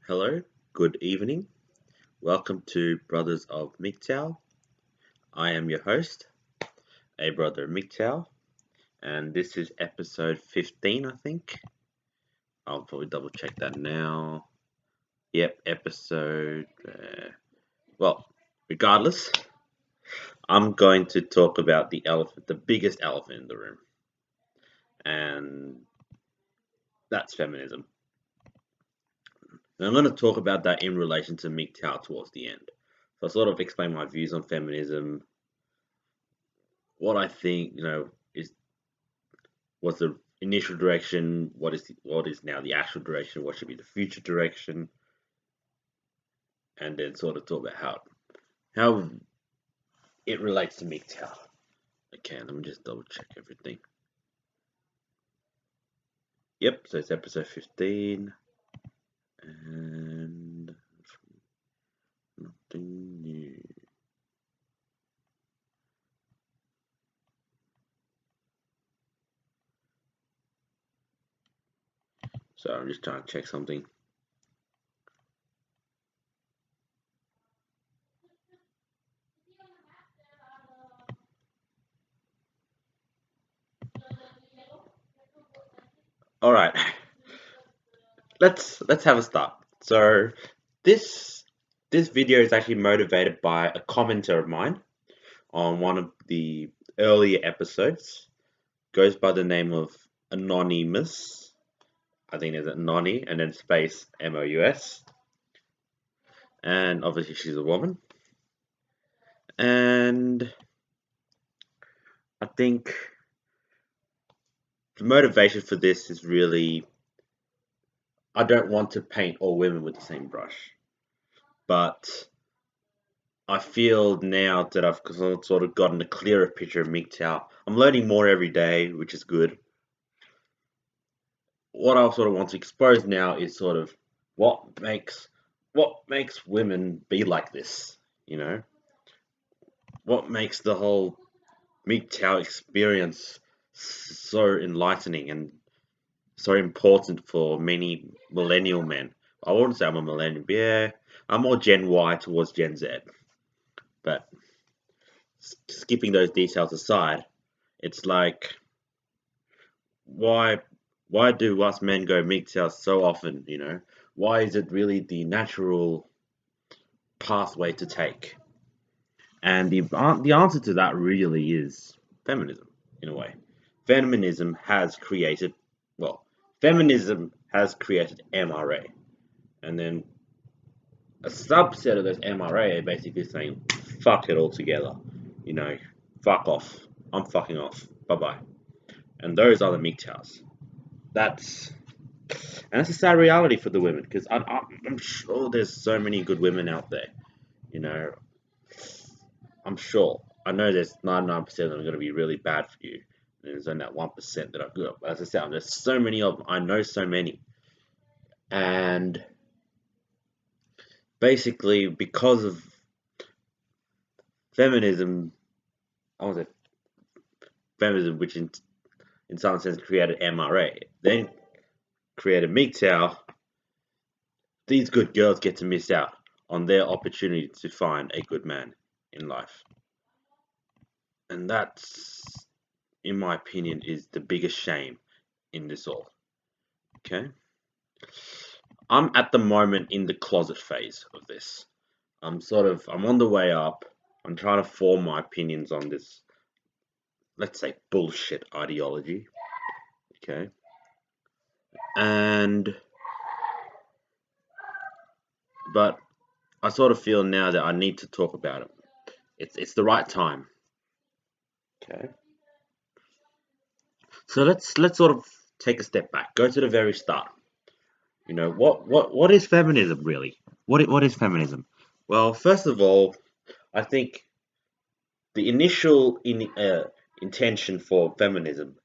Hello, good evening. Welcome to Brothers of MGTOW. I am your host, a brother MGTOW, and this is episode 15, I think. I'll probably double check that now. Yep, episode. Well, regardless, I'm going to talk about the elephant, the biggest elephant in the room, and that's feminism. And I'm going to talk about that in relation to MGTOW towards the end. So I'll sort of explain my views on feminism, what I think, is what's the initial direction, what is now the actual direction, what should be the future direction, and then sort of talk about how it relates to MGTOW. Okay, let me just double check everything. Yep, so it's episode 15, and nothing new. So I'm just trying to check something. All right, let's have a start. So this this video is actually motivated by a commenter of mine on one of the earlier episodes. Goes by the name of Anony Mous. I think there's Anony and then space Mous. And obviously she's a woman. And I think the motivation for this is really I don't want to paint all women with the same brush. But I feel now that I've sort of gotten a clearer picture of MGTOW. I'm learning more every day, which is good. What I sort of want to expose now is sort of what makes what makes women be like this, you know? What makes the whole MGTOW experience so enlightening and so important for many millennial men. I wouldn't say I'm a millennial, but yeah, I'm more Gen Y towards Gen Z. But skipping those details aside, it's like why why do us men go MGTOW so often? Why is it really the natural pathway to take? And the answer to that really is feminism, in a way. Feminism has created, well, feminism has created MRA, and then a subset of those MRA are basically saying, fuck it all together, you know, fuck off, I'm fucking off, bye bye. And those are the MGTOWs. That's and that's a sad reality for the women because I'm sure there's so many good women out there, you know, I'm sure. I know there's 99% that are going to be really bad for you. And there's only that 1% that are good. But as I said, there's so many of them. I know so many. And basically, because of feminism, I want to say feminism, which in some sense created MRA, then created MGTOW, these good girls get to miss out on their opportunity to find a good man in life. And that's, in my opinion, is the biggest shame in this all. Okay? I'm at the moment in the closet phase of this. I'm on the way up. I'm trying to form my opinions on this, let's say, bullshit ideology. Okay. And, but I sort of feel now that I need to talk about it. It's the right time. Okay. So let's sort of take a step back. Go to the very start. What is feminism really? What is feminism? Well, first of all, I think the initial intention for feminism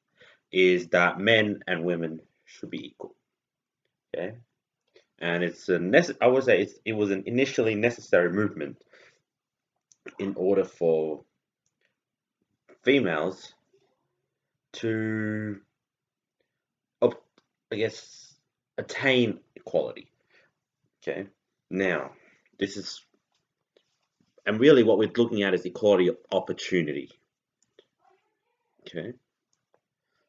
is that men and women should be equal. Okay, and I would say it was an initially necessary movement in order for females to, I guess, attain equality. Okay. Now, this is, and really what we're looking at is equality of opportunity. Okay.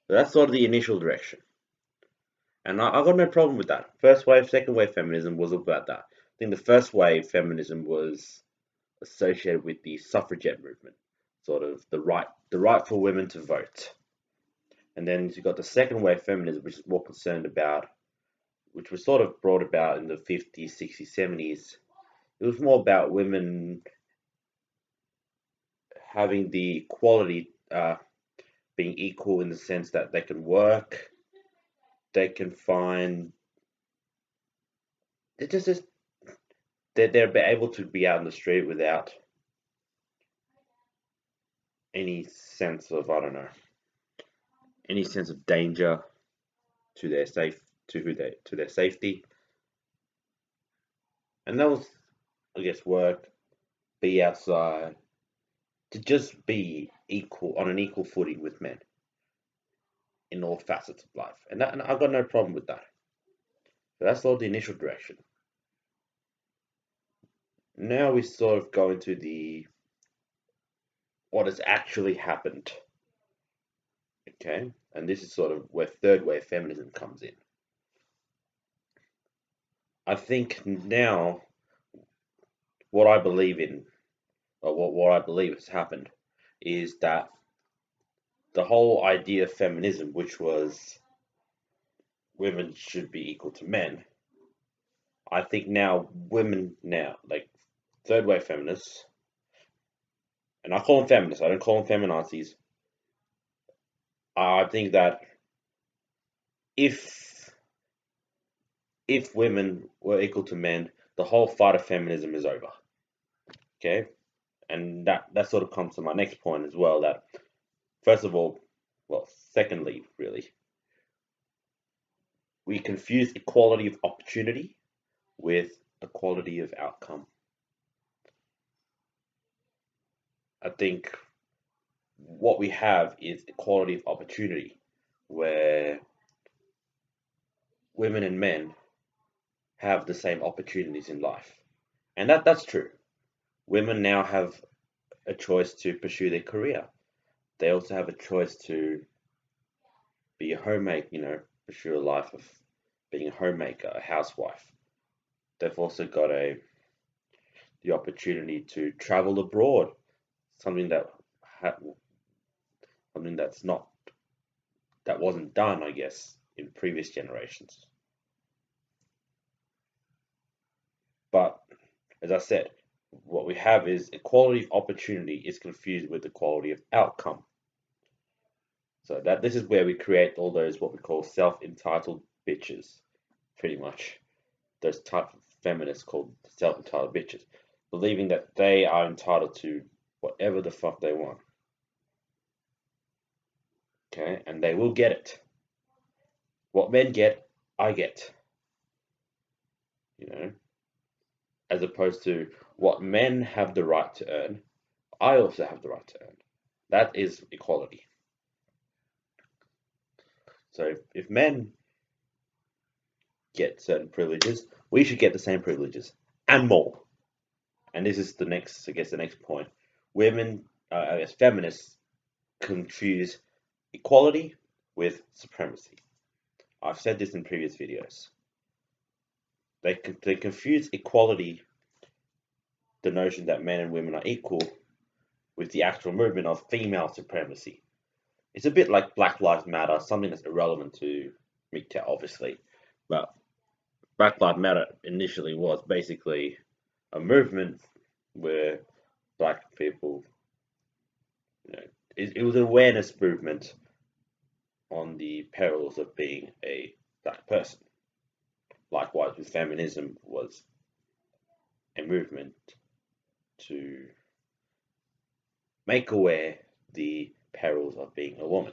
So that's sort of the initial direction. And I got no problem with that. First wave, second wave feminism was about that. I think the first wave feminism was associated with the suffragette movement, sort of the right for women to vote. And then you got the second wave feminism, which is more concerned about, which was sort of brought about in the 50s, 60s, 70s. It was more about women having the equality, being equal in the sense that they can work, they can find, they're just they're able to be out in the street without any sense of, I don't know, any sense of danger to their safe to their safety. And that was, I guess, work, be outside, to just be equal on an equal footing with men in all facets of life. And I've got no problem with that. So that's all the initial direction. Now we sort of go into the what has actually happened. Okay? And this is sort of where third wave feminism comes in. I think now what I believe in, or what I believe has happened, is that the whole idea of feminism, which was women should be equal to men, I think now women now, like third wave feminists, and I call them feminists, I don't call them feminazis. I think that if if women were equal to men, the whole fight of feminism is over. Okay, and that sort of comes to my next point as well. That first of all, well, secondly, really, we confuse equality of opportunity with equality of outcome. I think what we have is equality of opportunity, where women and men have the same opportunities in life. And that's true. Women now have a choice to pursue their career. They also have a choice to be a homemaker, pursue a life of being a homemaker, a housewife. They've also got the opportunity to travel abroad, something something that wasn't done, I guess, in previous generations. But as I said, what we have is equality of opportunity is confused with equality of outcome. So that this is where we create all those what we call self-entitled bitches, pretty much. Those type of feminists called self-entitled bitches, believing that they are entitled to whatever the fuck they want. Okay, and they will get it. What men get, I get. You know, as opposed to what men have the right to earn, I also have the right to earn. That is equality. So if men get certain privileges, we should get the same privileges and more. And this is I guess, the next point. Women, I guess, feminists confuse equality with supremacy. I've said this in previous videos. They confuse equality, the notion that men and women are equal, with the actual movement of female supremacy. It's a bit like Black Lives Matter, something that's irrelevant to MGTOW, obviously. But Black Lives Matter initially was basically a movement where black people, it was an awareness movement on the perils of being a black person. Likewise, with feminism, was a movement to make aware the perils of being a woman.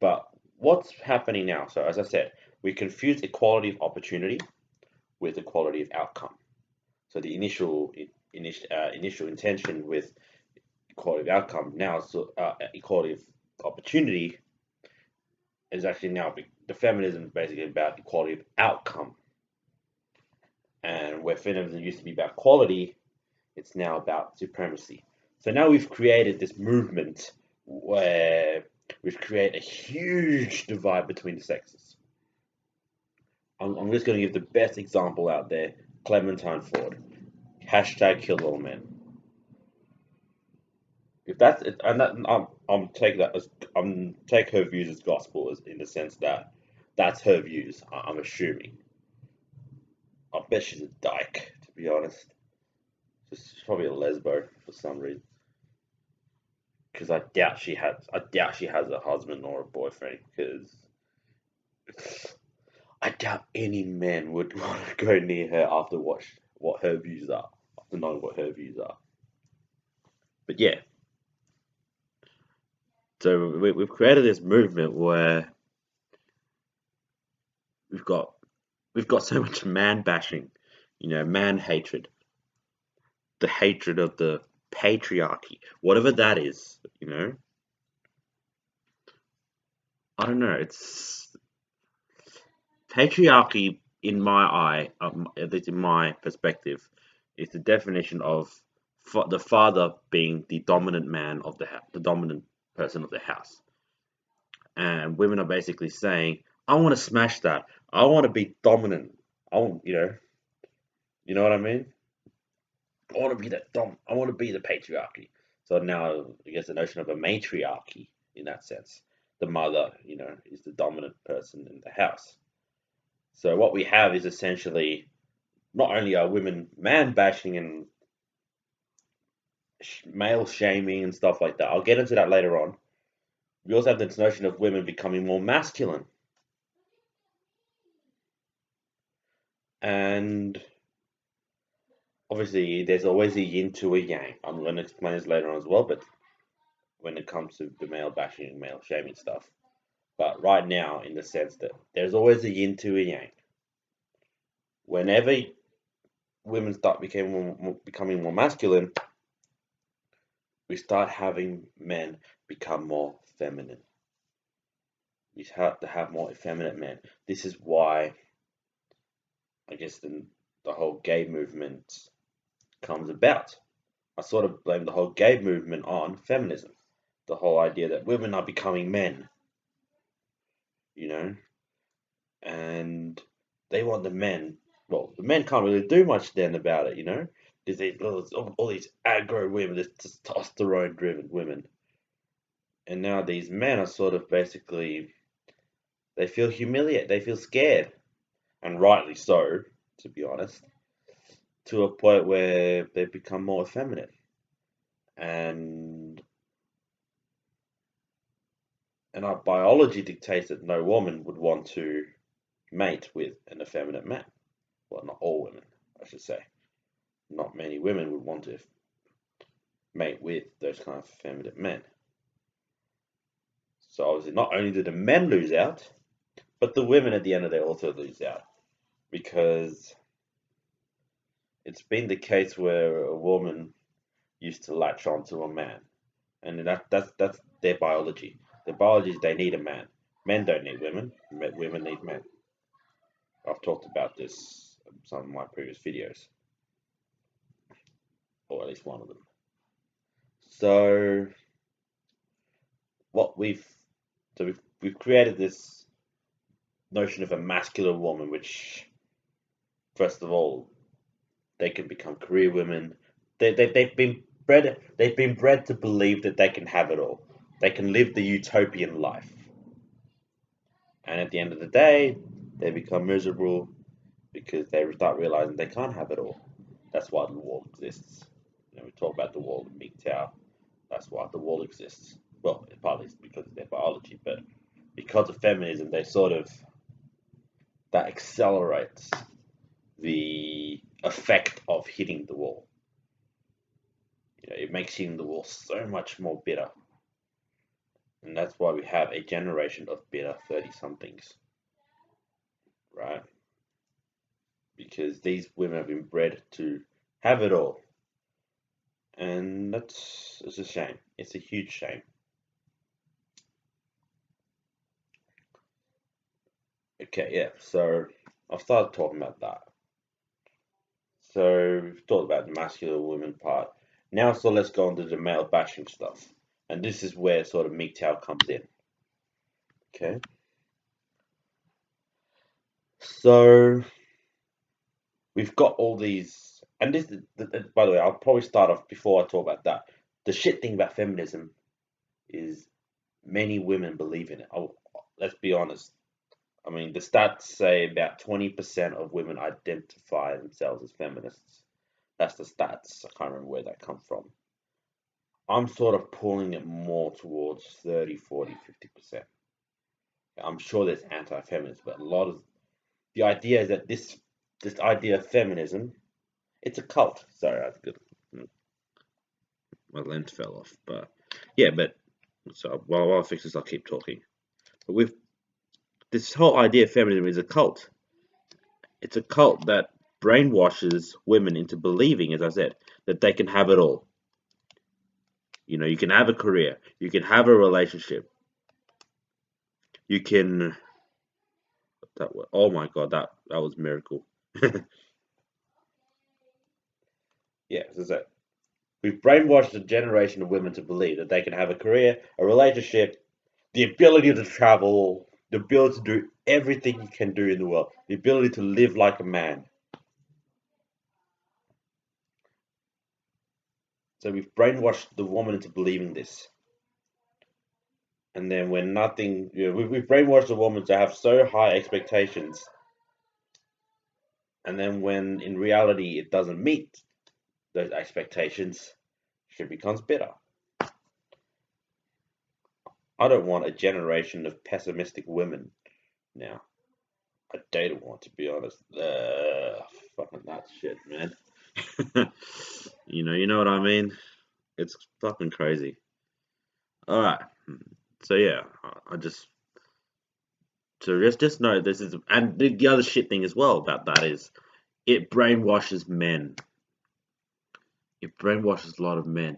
But what's happening now? So, as I said, we confuse equality of opportunity with equality of outcome. So the initial intention with equality of outcome now, so equality of opportunity is actually now the feminism is basically about equality of outcome. And where feminism used to be about quality, it's now about supremacy. So now we've created this movement where we've created a huge divide between the sexes. I'm just going to give the best example out there, Clementine Ford. Hashtag kill all men. If that's it, and that, I'm take that as I'm take her views as gospel, as in the sense that that's her views. I'm assuming. I bet she's a dyke, to be honest. She's probably a lesbo for some reason. Because I doubt she has a husband or a boyfriend. Because I doubt any man would want to go near her after what her views are, after knowing what her views are. But yeah, so we've created this movement where we've got we've got so much man bashing, man hatred, the hatred of the patriarchy, whatever that is. I don't know. It's patriarchy in my eye, at least in my perspective, is the definition of the father being the dominant man of the dominant person of the house, and women are basically saying, "I want to smash that. I want to be dominant. I want, you know what I mean? I want to be that dom. I want to be the patriarchy." So now, I guess the notion of a matriarchy in that sense, the mother, is the dominant person in the house. So what we have is essentially not only are women man bashing and male shaming and stuff like that. I'll get into that later on. We also have this notion of women becoming more masculine, and obviously there's always a yin to a yang. I'm going to explain this later on as well, but when it comes to the male bashing and male shaming stuff. But right now, in the sense that there's always a yin to a yang. Whenever women start becoming more masculine, we start having men become more feminine. We start to have more effeminate men. This is why, I guess, the whole gay movement comes about. I sort of blame the whole gay movement on feminism. The whole idea that women are becoming men, you know, and they want the men. Well, the men can't really do much then about it. There's all these aggro women, this testosterone driven women. And now these men are sort of basically, they feel humiliated, they feel scared, and rightly so, to be honest, to a point where they become more effeminate. And our biology dictates that no woman would want to mate with an effeminate man. Well, not all women, I should say. Not many women would want to mate with those kind of effeminate men. So obviously, not only do the men lose out, but the women at the end of the day also lose out, because it's been the case where a woman used to latch onto a man, and that's their biology. Their biology is they need a man. Men don't need women. Women need men. I've talked about this in some of my previous videos, or at least one of them. So what we've so we've created this notion of a masculine woman, which first of all they can become career women. They've been bred to believe that they can have it all. They can live the utopian life, and at the end of the day, they become miserable because they start realizing they can't have it all. That's why the wall exists. We talk about the wall in MGTOW. That's why the wall exists. Well, partly it's because of their biology, but because of feminism, that accelerates the effect of hitting the wall. It makes hitting the wall so much more bitter, and that's why we have a generation of bitter 30-somethings, right? Because these women have been bred to have it all, and it's a shame. It's a huge shame. Okay, yeah. So I've started talking about that. So we've talked about the masculine woman part. Now, so let's go on to the male bashing stuff. And this is where sort of MGTOW comes in. Okay. So we've got all these, and this, by the way, I'll probably start off before I talk about that. The shit thing about feminism is many women believe in it. Let's be honest. I mean, the stats say about 20% of women identify themselves as feminists. That's the stats. I can't remember where that comes from. I'm sort of pulling it more towards 30, 40, 50%. I'm sure there's anti-feminists, but a lot of the idea is that this idea of feminism, it's a cult. Sorry, I good. My lens fell off, but yeah, but so while I fix this, I'll keep talking. But with this whole idea of feminism is a cult. It's a cult that brainwashes women into believing, as I said, that they can have it all. You know, you can have a career, you can have a relationship, you can. Oh my God, that was a miracle. Yeah, so we've brainwashed a generation of women to believe that they can have a career, a relationship, the ability to travel, the ability to do everything you can do in the world, the ability to live like a man. So we've brainwashed the woman into believing this. And then when nothing, we've brainwashed the woman to have so high expectations. And then when in reality it doesn't meet those expectations, she becomes bitter. I don't want a generation of pessimistic women now. I don't want to be honest. Fucking that shit, man. You know what I mean? It's fucking crazy. All right. So yeah, I just so just know this is, and the other shit thing as well about that is it brainwashes men. It brainwashes a lot of men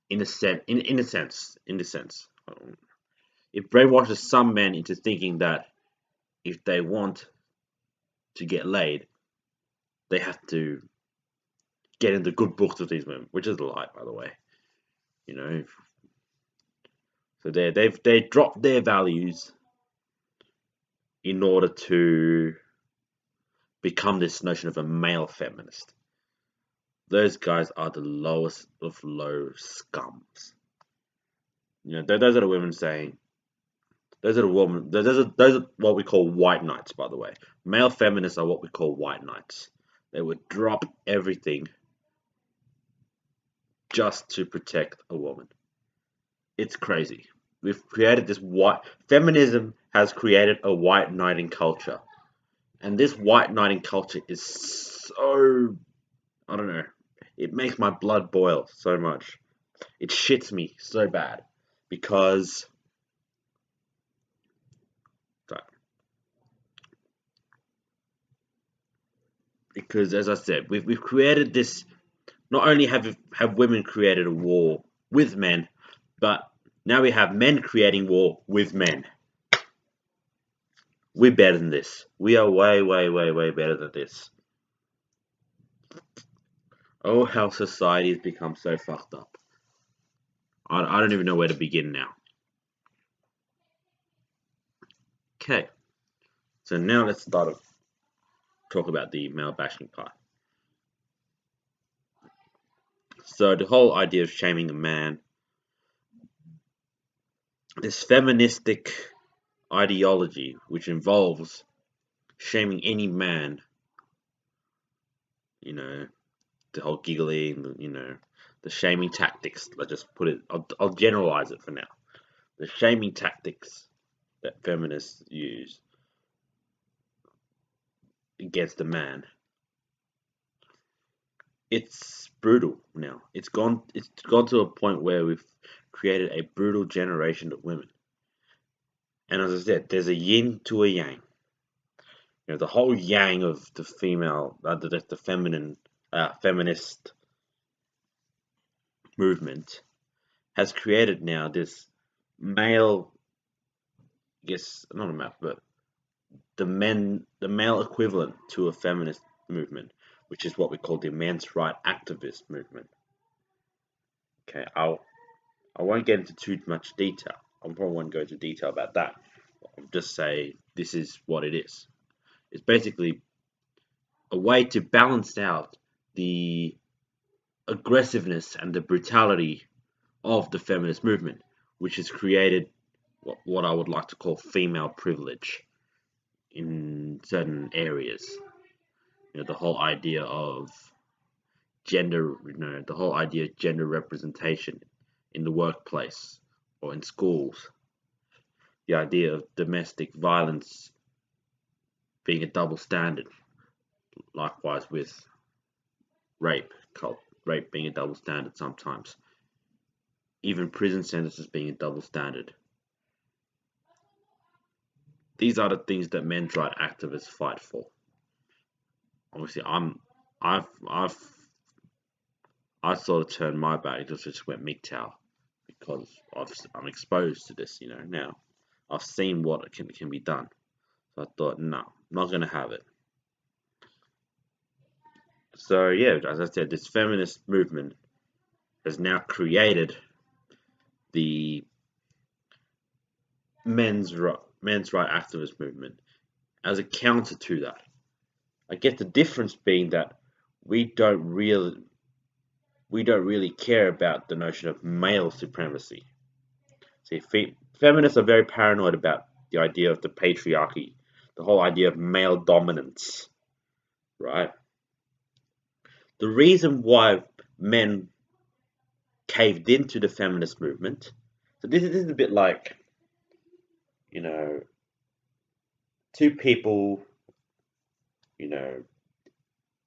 in a sense. In a sense, it brainwashes some men into thinking that if they want to get laid, they have to get in the good books of these women, which is a lie, by the way. You know, so they dropped their values in order to become this notion of a male feminist. Those guys are the lowest of low scums. You know, those are the women saying. Those are the women. Those are what we call white knights, by the way. Male feminists are what we call white knights. They would drop everything just to protect a woman. It's crazy. We've created this white feminism has created a white knighting culture, and this white knighting culture is so, I don't know. It makes my blood boil so much. It shits me so bad because as I said, we've created this. Not only have women created a war with men, but now we have men creating war with men. We're better than this. We are way, way, way, way better than this. Oh, how society has become so fucked up. I don't even know where to begin now. Okay, so now let's start to talk about the male bashing part. So the whole idea of shaming a man, this feministic ideology which involves shaming any man, you know, the whole giggling, the shaming tactics. Let's just put it. I'll generalize it for now. The shaming tactics that feminists use against a man. It's brutal now. It's gone to a point where we've created a brutal generation of women. And as I said, there's a yin to a yang. The whole yang of the female, the feminine, feminist movement has created now this male, I guess not a male, but the male equivalent to a feminist movement. which is what we call the men's right activist movement. Okay, I won't get into too much detail. I probably won't go into detail about that. I'll just say this is what it is. It's basically a way to balance out the aggressiveness and the brutality of the feminist movement, which has created what I would like to call female privilege in certain areas. The whole idea of gender, the whole idea of gender representation in the workplace or in schools, the idea of domestic violence being a double standard, likewise with rape, rape being a double standard sometimes, even prison sentences being a double standard. These are the things that men's rights activists fight for. Obviously, I've I sort of turned my back, just went MGTOW because I'm exposed to this, now. I've seen what can be done. So I thought, no, I'm not going to have it. So, yeah, as I said, this feminist movement has now created the men's right activist movement as a counter to that. I guess the difference being that we don't really care about the notion of male supremacy. See, feminists are very paranoid about the idea of the patriarchy, the whole idea of male dominance, right? The reason why men caved into the feminist movement, so this is a bit like, two people,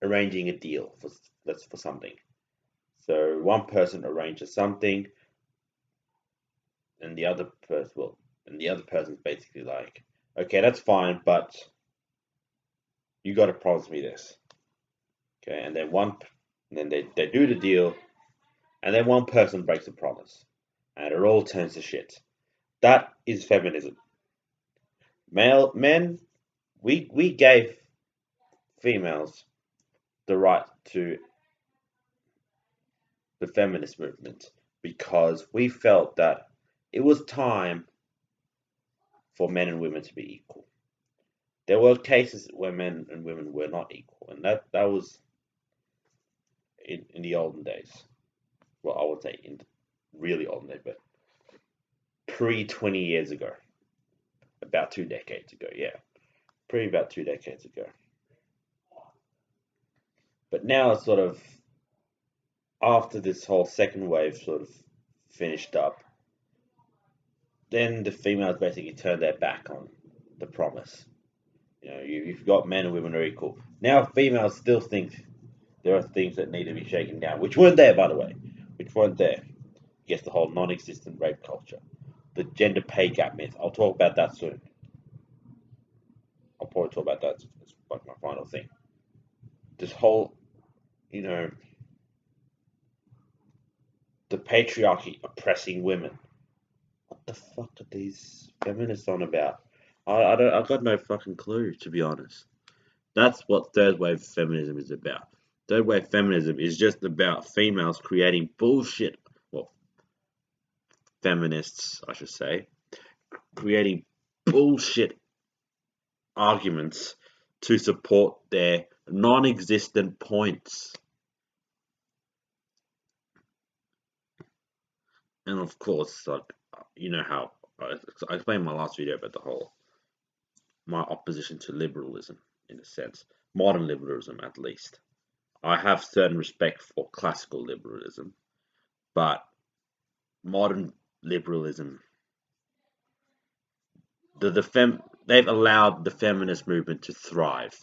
arranging a deal for something. So one person arranges something, and the other person's basically like, okay, that's fine, but you got to promise me this. Okay, and then they do the deal, and then one person breaks the promise, and it all turns to shit. That is feminism. Men, we gave females the right to the feminist movement because we felt that it was time for men and women to be equal. There were cases where men and women were not equal, and that was in the olden days. Well, I would say in the really olden days, but pre 20 years ago, about 2 decades ago, yeah, about 2 decades ago. But now it's sort of after this whole second wave sort of finished up, then the females basically turned their back on the promise. You've got men and women are equal. Now females still think there are things that need to be shaken down, which weren't there, by the way, which weren't there. I guess the whole non-existent rape culture, the gender pay gap myth. I'll talk about that soon. I'll probably talk about that as like my final thing. This whole, the patriarchy oppressing women. What the fuck are these feminists on about? I've got no fucking clue, to be honest. That's what third wave feminism is about. Third wave feminism is just about females creating bullshit. Well, feminists, I should say, creating bullshit arguments to support their non-existent points. And of course, like, how I explained in my last video about my opposition to liberalism, in a sense, modern liberalism at least. I have certain respect for classical liberalism, but modern liberalism, they've allowed the feminist movement to thrive,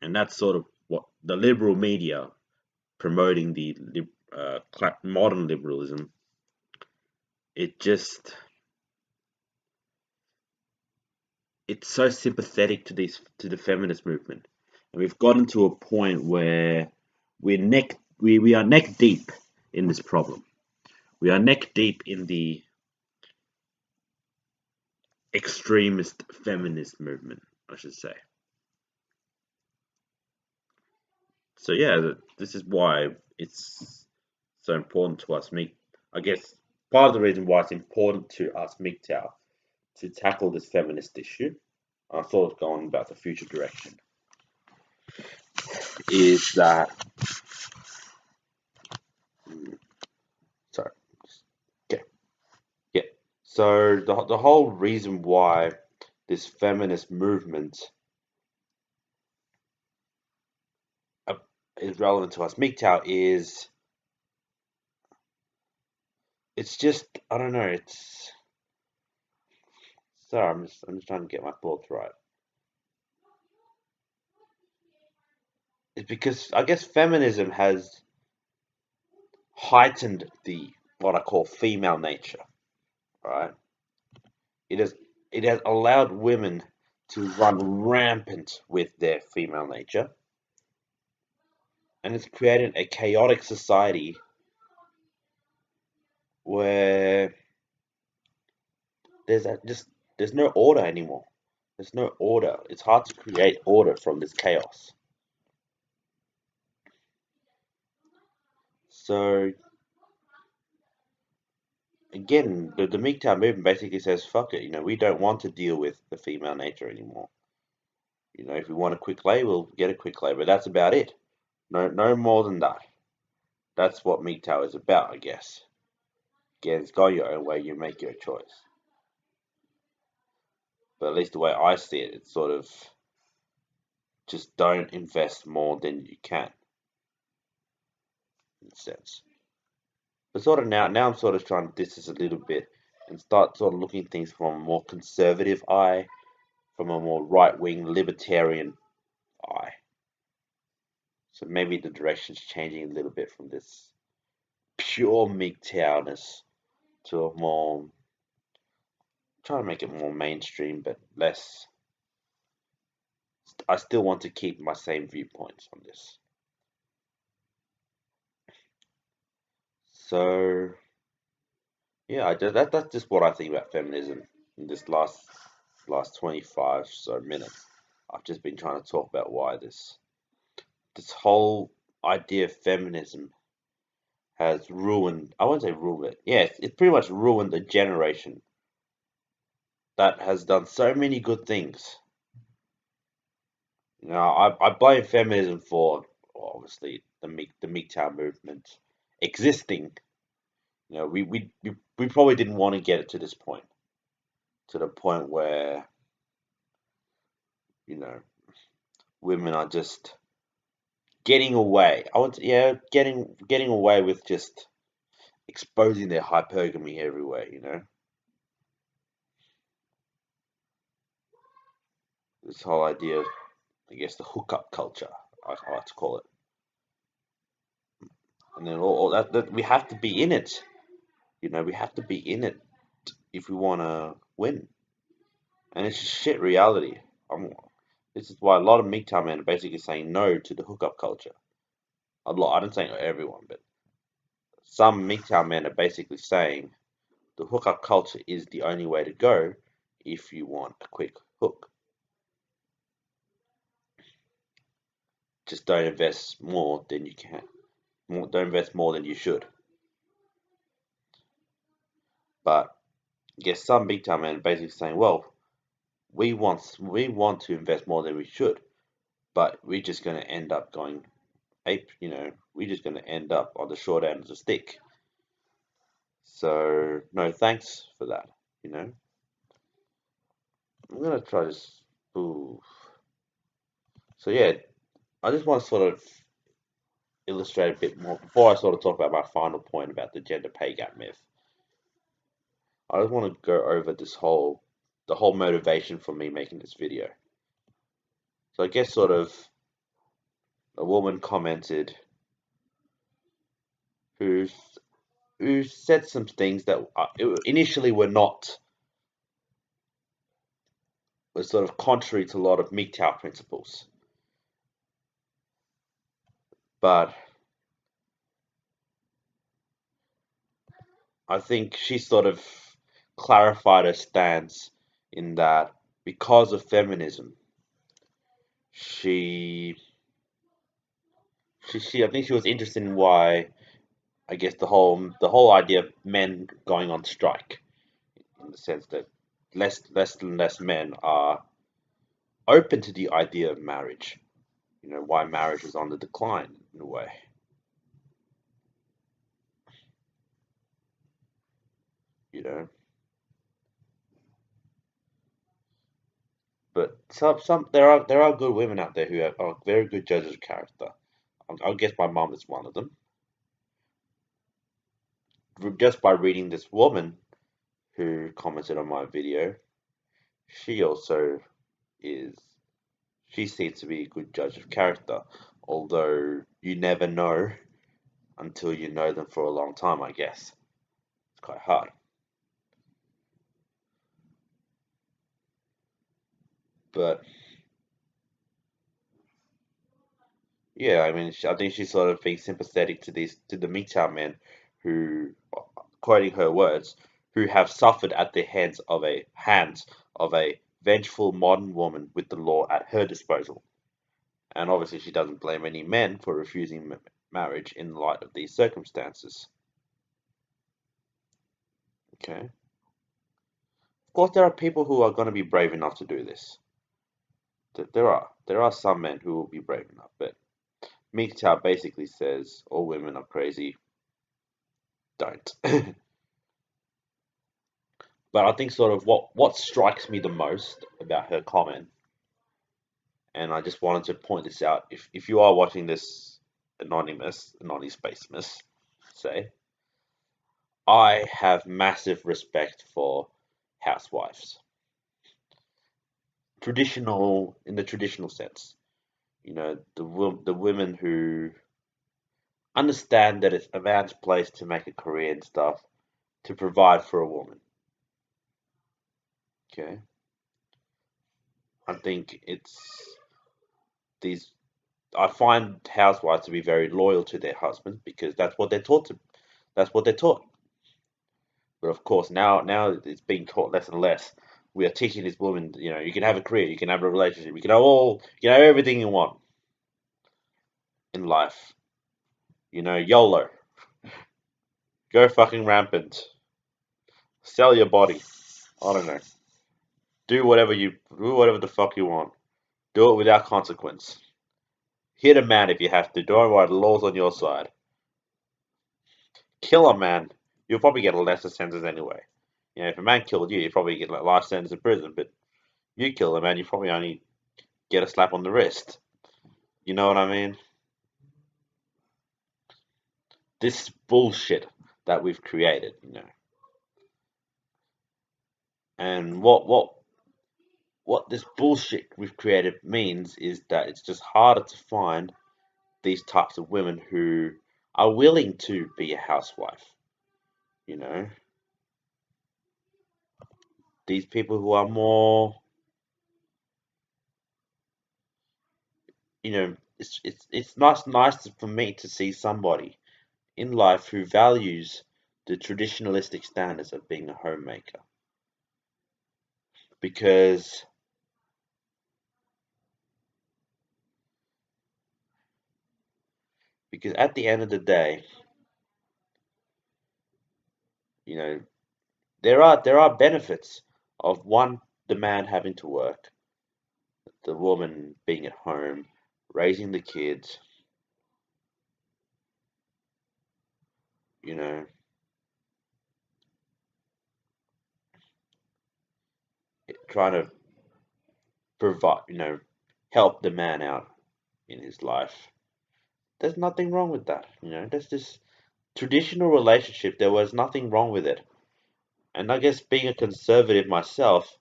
and that's sort of what the liberal media promoting the modern liberalism. It's so sympathetic to the feminist movement, and we've gotten to a point where we are neck deep in this problem. We are neck deep in the extremist feminist movement, I should say. So yeah, this is why it's so important to us. I guess part of the reason why it's important to us MGTOW to tackle this feminist issue, I sort of going about the future direction, is that sorry, yeah, yeah. So the whole reason why this feminist movement uh, is relevant to us MGTOW is it's just I don't know. It's sorry, I'm just trying to get my thoughts right. It's because I guess feminism has heightened the what I call female nature, right? It has it has allowed women to run rampant with their female nature, and it's created a chaotic society where just there's no order anymore. There's no order. It's hard to create order from this chaos. So again, the MGTOW movement basically says, "Fuck it, we don't want to deal with the female nature anymore. If we want a quick lay, we'll get a quick lay, but that's about it. No more than that. That's what MGTOW is about, I guess. Again, it's go your own way, you make your choice. But at least the way I see it, it's sort of just don't invest more than you can, in a sense. But sort of now I'm sort of trying to distance a little bit and start sort of looking at things from a more conservative eye, from a more right-wing libertarian eye. So maybe the direction's changing a little bit from this pure MGTOWness to a more trying to make it more mainstream, but less. I still want to keep my same viewpoints on this. So yeah, that's just what I think about feminism in this last 25 so minutes. I've just been trying to talk about why this whole idea of feminism has ruined. I won't say ruined it. Yeah, it's pretty much ruined a generation that has done so many good things. I blame feminism for obviously the MGTOW movement existing. We probably didn't want to get it to the point where you know women are just getting away. Yeah, getting away with just exposing their hypergamy everywhere. This whole idea of, I guess, the hookup culture, I like to call it, and then all that we have to be in it. We have to be in it if we want to win, and it's just shit reality. I'm, this is why a lot of MGTOW men are basically saying no to the hookup culture. A lot. I don't say everyone, but some MGTOW men are basically saying the hookup culture is the only way to go if you want a quick hook. Just don't invest more than you can. Don't invest more than you should. But I guess some MGTOW men are basically saying, well, we want to invest more than we should, but we're just going to end up going ape. We're just going to end up on the short end of the stick. So no thanks for that. You know. I'm gonna try this. Ooh. So yeah, I just want to sort of illustrate a bit more before I sort of talk about my final point about the gender pay gap myth. I just want to go over the whole motivation for me making this video. So I guess sort of a woman commented who who said some things that initially were sort of contrary to a lot of MGTOW principles, but I think she sort of clarified her stance in that because of feminism, she I think she was interested in why, I guess, the whole idea of men going on strike, in the sense that less and less men are open to the idea of marriage. Why marriage is on the decline in a way. You know, but some there are good women out there who are very good judges of character. I guess my mom is one of them. Just by reading this woman who commented on my video, she also is she seems to be a good judge of character, although you never know until you know them for a long time, I guess. It's quite hard. But yeah, I mean, I think she's sort of being sympathetic to the MGTOW men who, quoting her words, who have suffered at the hands of a vengeful modern woman with the law at her disposal. And obviously, she doesn't blame any men for refusing marriage in light of these circumstances. Okay. Of course, there are people who are going to be brave enough to do this. There are some men who will be brave enough, but MGTOW basically says all women are crazy. Don't. But I think sort of what strikes me the most about her comment, and I just wanted to point this out, if you are watching this anonymous spacemus, say, I have massive respect for housewives. Traditional in the traditional sense. The women who understand that it's a man's place to make a career and stuff, to provide for a woman. Okay. I think it's these I find housewives to be very loyal to their husbands because that's what they're taught to. That's what they're taught. But of course, now it's being taught less and less. We are teaching these women, you can have a career, you can have a relationship, you can have everything you want in life. YOLO, go fucking rampant, sell your body. I don't know. Do whatever the fuck you want. Do it without consequence. Hit a man if you have to. Don't worry, the law's on your side. Kill a man, you'll probably get a lesser sentence anyway. If a man killed you, you probably get like life sentence in prison. But you kill a man, you probably only get a slap on the wrist. You know what I mean? This bullshit that we've created. And what this bullshit we've created means is that it's just harder to find these types of women who are willing to be a housewife. You know, these people who are more, it's nice for me to see somebody in life who values the traditionalistic standards of being a homemaker. Because at the end of the day, you know, there are benefits of the man having to work, the woman being at home, raising the kids, you know, trying to provide, help the man out in his life. There's nothing wrong with that. That's this traditional relationship. There was nothing wrong with it. And I guess being a conservative myself,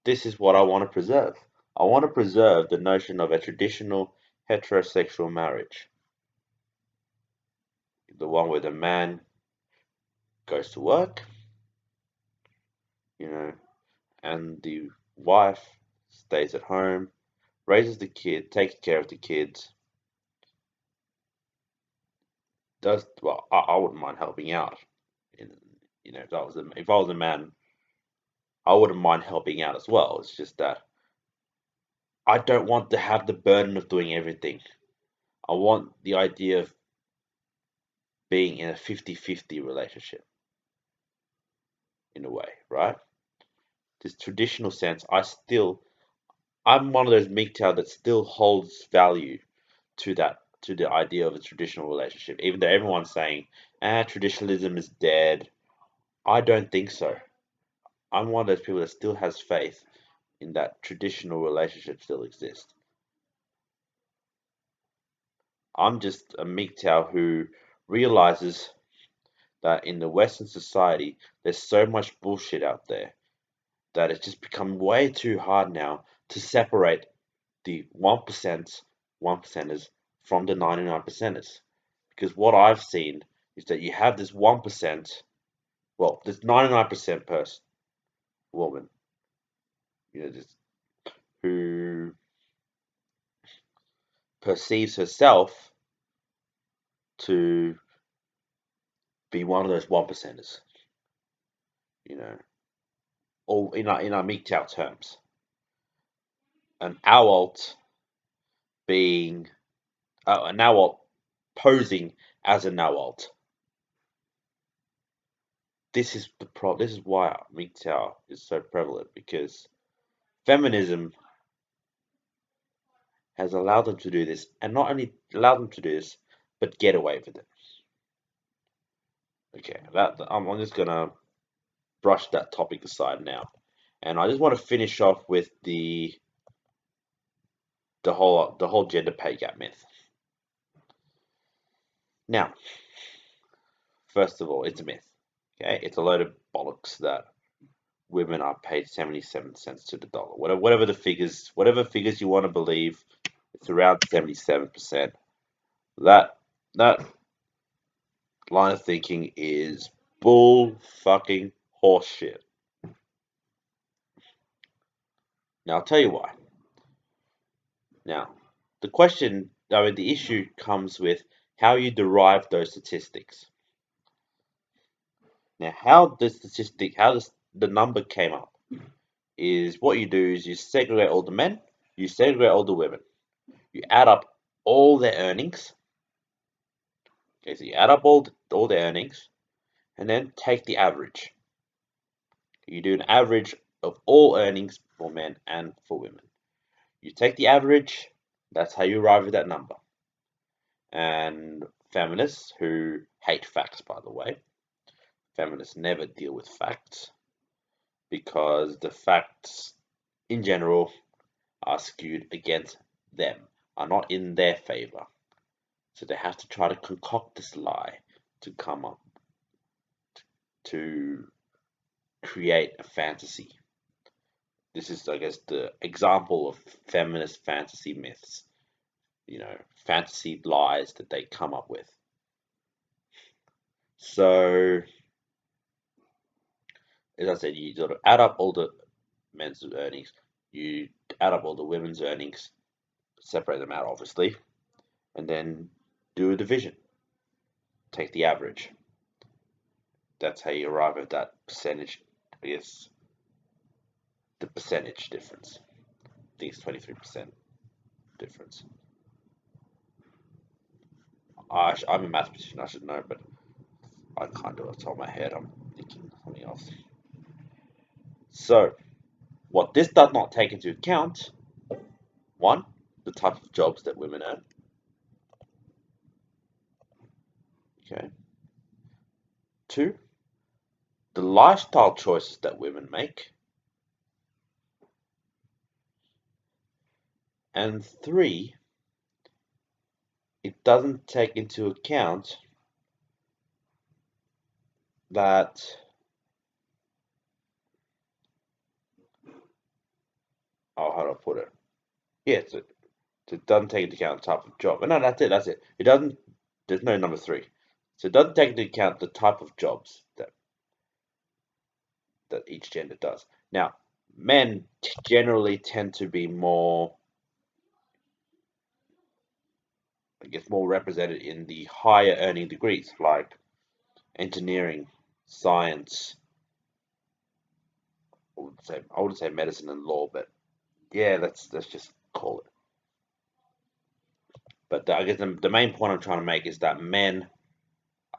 this is what I want to preserve. I want to preserve the notion of a traditional heterosexual marriage. The one where the man goes to work, you know, and the wife stays at home, raises the kid, takes care of the kids. I wouldn't mind helping out. In, if I was a man, I wouldn't mind helping out as well. It's just that I don't want to have the burden of doing everything. I want the idea of being in a 50-50 relationship in a way, right? This traditional sense, I'm one of those MGTOW that still holds value to the idea of a traditional relationship, even though everyone's saying, traditionalism is dead. I don't think so. I'm one of those people that still has faith in that traditional relationship still exists. I'm just a MGTOW who realizes that in the Western society, there's so much bullshit out there that it's just become way too hard now to separate the 1%, 1%ers from the 99 percenters. Because what I've seen is that you have this 1%, well, this 99% person, woman, this, who perceives herself to be one of those 1%ers, you know, or in our MGTOW terms. An adult being, an adult posing as an adult. This is why MGTOW is so prevalent, because feminism has allowed them to do this, and not only allowed them to do this, but get away with it. Okay, I'm just gonna brush that topic aside now, and I just want to finish off with the whole gender pay gap myth. Now, first of all, it's a myth. Okay, it's a load of bollocks that women are paid 77 cents to the dollar. Whatever whatever figures you want to believe, it's around 77%. That line of thinking is bull fucking horseshit. Now I'll tell you why. Now, the issue comes with how you derive those statistics. Now, how the number came up is what you do is you segregate all the men, you segregate all the women, you add up all their earnings. Okay, so you add up all their earnings, and then take the average. You do an average of all earnings for men and for women. You take the average, that's how you arrive at that number. And feminists who hate facts, by the way, feminists never deal with facts because the facts in general are skewed against them, are not in their favor. So they have to try to concoct this lie to come up to create a fantasy. This is, I guess, the example of feminist fantasy myths, fantasy lies that they come up with. So, as I said, you sort of add up all the men's earnings, you add up all the women's earnings, separate them out, obviously, and then do a division. Take the average. That's how you arrive at that percentage, I guess, the percentage difference. I think it's 23% difference. I'm a mathematician, I should know, but I can't do it off the top of my head. I'm thinking something else. So, what this does not take into account, one, the type of jobs that women earn. Okay. Two, the lifestyle choices that women make. And three, it doesn't take into account that how do I put it? Yeah, it doesn't take into account the type of job. No, that's it. It doesn't, there's no number three. So it doesn't take into account the type of jobs that each gender does. Now, men generally tend to be more, I guess, more represented in the higher earning degrees, like engineering, science. I would say medicine and law, but yeah, let's just call it. But I guess the main point I'm trying to make is that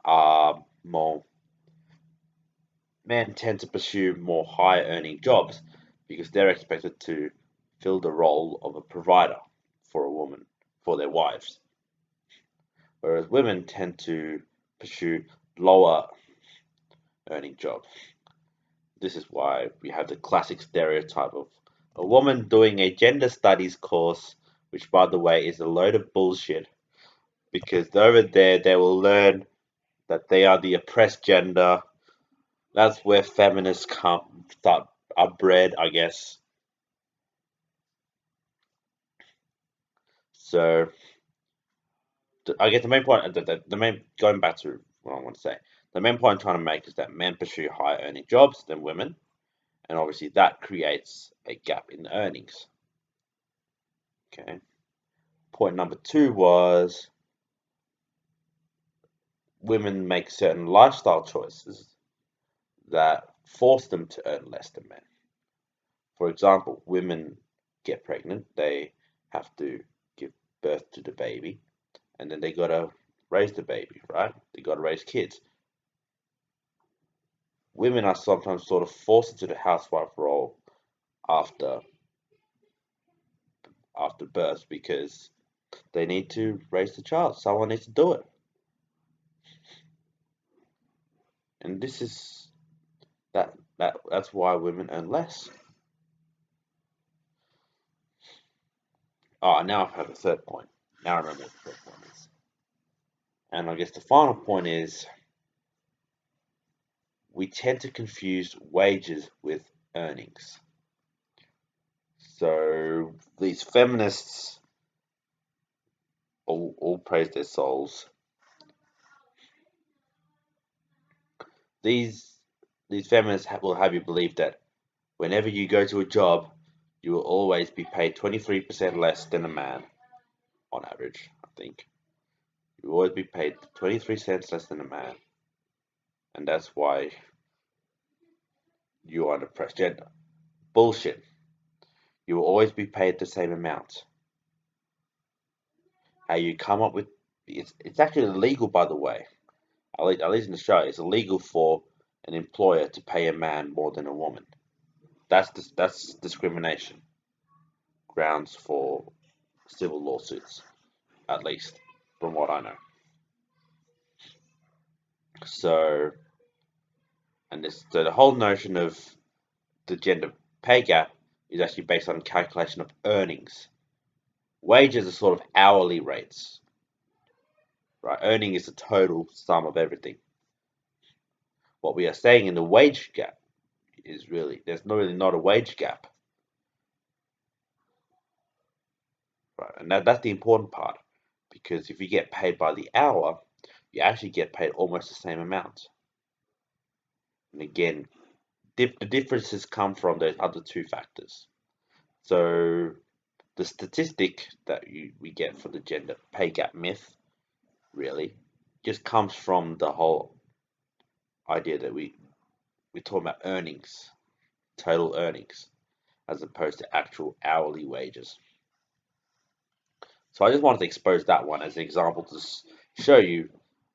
are more men tend to pursue more high earning jobs because they're expected to fill the role of a provider for a woman, for their wives, whereas women tend to pursue lower earning jobs. This is why we have the classic stereotype of a woman doing a gender studies course, which, by the way, is a load of bullshit because over there they will learn that they are the oppressed gender. That's where feminists come start are bred, I guess. So I guess the main point, the main going back to what I want to say, the main point I'm trying to make is that men pursue higher earning jobs than women, and obviously that creates a gap in earnings. Okay. Point number two was women make certain lifestyle choices that force them to earn less than men. For example, women get pregnant, they have to give birth to the baby, and then they gotta raise the baby, right? They gotta raise kids. Women are sometimes sort of forced into the housewife role after birth because they need to raise the child. Someone needs to do it, and this is that's why women earn less. Oh, now I have a third point. Now I remember what the third point is. And I guess the final point is we tend to confuse wages with earnings. So these feminists all praise their souls. These these feminists will have you believe that whenever you go to a job, you will always be paid 23% less than a man on average, I think. You will always be paid 23 cents less than a man, and that's why you are an oppressed gender. Bullshit. You will always be paid the same amount. How you come up with it's actually illegal, by the way. At least in Australia, it's illegal for an employer to pay a man more than a woman. That's discrimination grounds for civil lawsuits, at least from what I know. So, so the whole notion of the gender pay gap is actually based on calculation of earnings. Wages are sort of hourly rates, right? Earning is the total sum of everything. What we are saying in the wage gap is really there's really not a wage gap, right? And that's the important part because if you get paid by the hour, you actually get paid almost the same amount. And again, the differences come from those other two factors. So the statistic that we get for the gender pay gap myth really just comes from the whole idea that we're talking about earnings, total earnings, as opposed to actual hourly wages. So I just wanted to expose that one as an example to show you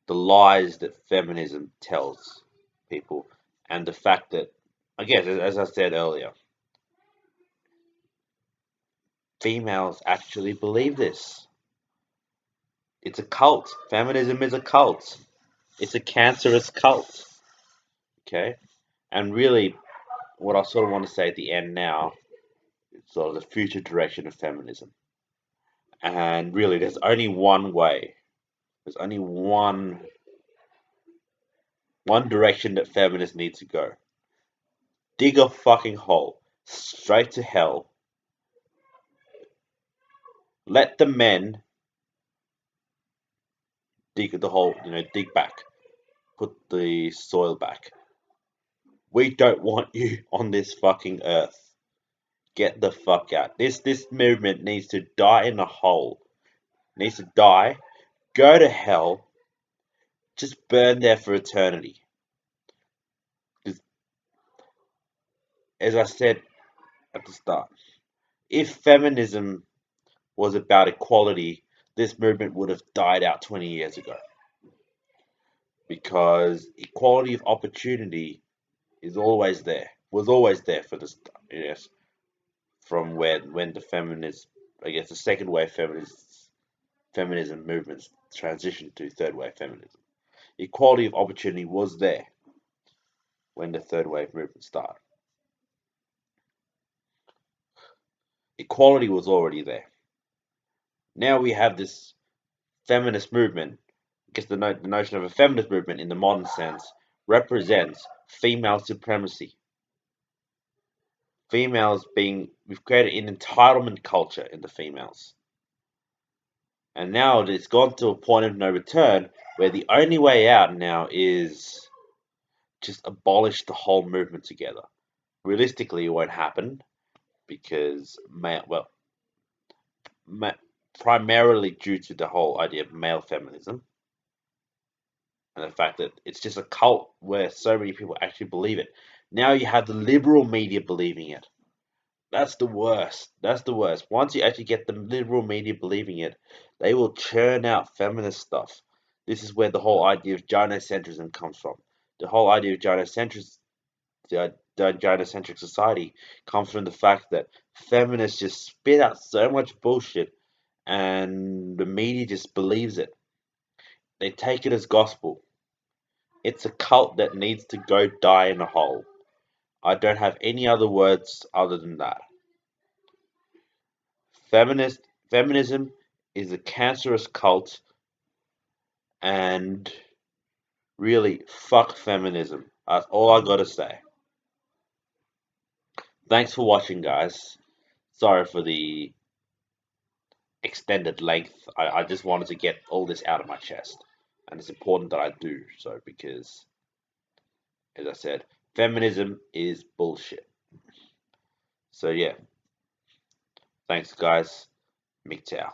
the lies that feminism tells people and the fact that, I guess, as I said earlier, females actually believe this. It's a cult. Feminism is a cult. It's a cancerous cult. Okay? And really, what I sort of want to say at the end now is sort of the future direction of feminism. And really, there's only one way. There's only one direction that feminists need to go. Dig a fucking hole straight to hell. Let the men dig the hole, dig back, put the soil back. We don't want you on this fucking earth. Get the fuck out. This movement needs to die in a hole. Needs to die. Go to hell. Just burn there for eternity. 'Cause as I said at the start, if feminism was about equality, this movement would have died out 20 years ago, because equality of opportunity is always there, was always there for this, yes, from when the feminist, I guess the second wave feminism movements transitioned to third wave feminism. Equality of opportunity was there when the third wave movement started. Equality was already there. Now we have this feminist movement. I guess the notion of a feminist movement in the modern sense represents female supremacy. Females being, we've created an entitlement culture in the females. And now it's gone to a point of no return where the only way out now is just abolish the whole movement together. Realistically, it won't happen because, primarily due to the whole idea of male feminism and the fact that it's just a cult where so many people actually believe it. Now you have the liberal media believing it. That's the worst. That's the worst. Once you actually get the liberal media believing it, they will churn out feminist stuff. This is where the whole idea of gynocentrism comes from. The whole idea of gynocentric society comes from the fact that feminists just spit out so much bullshit and the media just believes it. They take it as gospel. It's a cult that needs to go die in a hole. I don't have any other words other than that. Feminism is a cancerous cult, and really, fuck feminism. That's all I gotta say. Thanks for watching, guys. Sorry for the extended length. I just wanted to get all this out of my chest. And it's important that I do so because, as I said, feminism is bullshit. So, yeah. Thanks, guys. MGTOW.